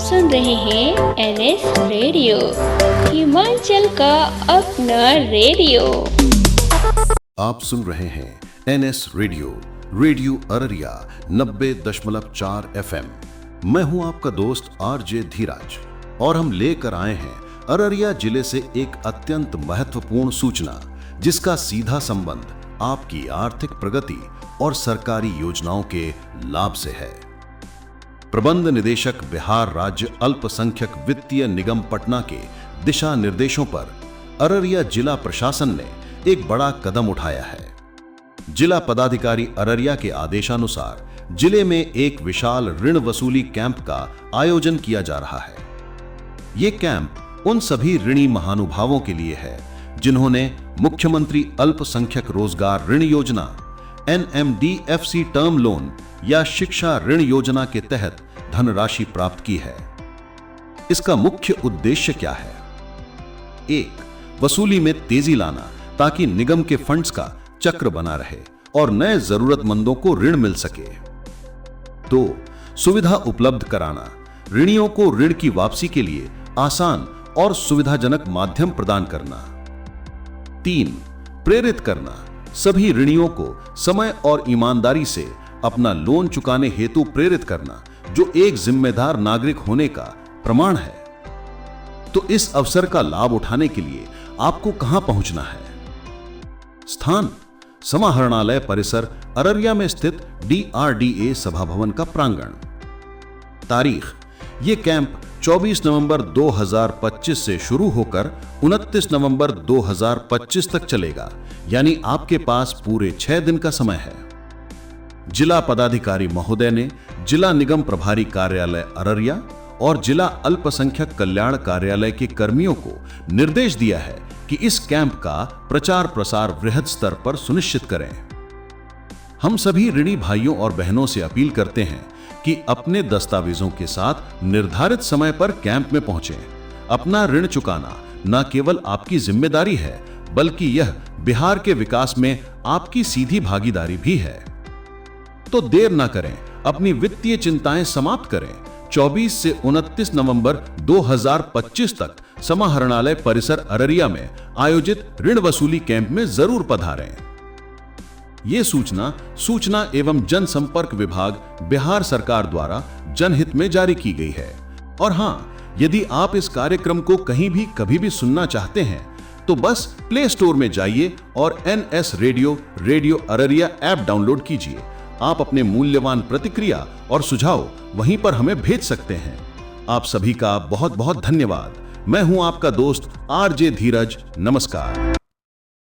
सुन रहे हैं NS radio, Himachal का अपना रेडियो। आप सुन रहे हैं NS radio, radio Araria 90.4 FM। मैं हूं आपका दोस्त आरजे धीराज और हम लेकर आए हैं अररिया जिले से एक अत्यंत महत्वपूर्ण सूचना, जिसका सीधा संबंध आपकी आर्थिक प्रगति और सरकारी योजनाओं के लाभ से है। प्रबंध निदेशक बिहार राज्य अल्पसंख्यक वित्तीय निगम पटना के दिशा निर्देशों पर अररिया जिला प्रशासन ने एक बड़ा कदम उठाया है। जिला पदाधिकारी अररिया के आदेशानुसार जिले में एक विशाल ऋण वसूली कैंप का आयोजन किया जा रहा है। ये कैंप उन सभी ऋणी महानुभावों के लिए है जिन्होंने मुख्यमंत्री अल्पसंख्यक रोजगार ऋण योजना, NMDFC टर्म लोन या शिक्षा ऋण योजना के तहत धनराशि प्राप्त की है। इसका मुख्य उद्देश्य क्या है? 1. वसूली में तेजी लाना ताकि निगम के फंड्स का चक्र बना रहे और नए जरूरतमंदों को ऋण मिल सके। 2. सुविधा उपलब्ध कराना, ऋणियों को ऋण की वापसी के लिए आसान और सुविधाजनक माध्यम प्रदान करना। 3. प्रेरित करना, सभी ऋणियों को समय और ईमानदारी से अपना लोन चुकाने हेतु प्रेरित करना, जो एक जिम्मेदार नागरिक होने का प्रमाण है। तो इस अवसर का लाभ उठाने के लिए आपको कहां पहुंचना है? स्थान: समाहरणालय परिसर अररिया में स्थित DRDA सभा भवन का प्रांगण। तारीख: ये कैंप 24 नवंबर 2025 से शुरू होकर 29 नवंबर 2025 तक चलेगा, यानी आपके पास पूरे 6 दिन का समय है। जिला पदाधिकारी महोदय ने जिला निगम प्रभारी कार्यालय अररिया और जिला अल्पसंख्यक कल्याण कार्यालय के कर्मियों को निर्देश दिया है कि इस कैंप का प्रचार प्रसार वृहद स्तर पर सुनिश्चित करें। हम सभी ऋणी भाइयों और बहनों से अपील करते हैं कि अपने दस्तावेजों के साथ निर्धारित समय पर कैंप में पहुंचें। अपना ऋण चुकाना न केवल आपकी जिम्मेदारी है, बल्कि यह बिहार के विकास में आपकी सीधी भागीदारी भी है। तो देर ना करें, अपनी वित्तीय चिंताएं समाप्त करें। 24 से 29 नवंबर 2025 तक समाहरणालय परिसर अररिया में आयोजित ऋण वसूली कैंप में जरूर पधारें। ये सूचना एवं जनसंपर्क विभाग बिहार सरकार द्वारा जनहित में जारी की गई है। और हां, यदि आप इस कार्यक्रम को कहीं भी कभी भी सुनना चाहते हैं तो बस प्ले स्टोर में जाइए और NS radio Araria app download कीजिए। आप अपने मूल्यवान प्रतिक्रिया और सुझाव वहीं पर हमें भेज सकते हैं। आप सभी का बहुत बहुत धन्यवाद। मैं हूं आपका दोस्त आरजे धीरज। नमस्कार।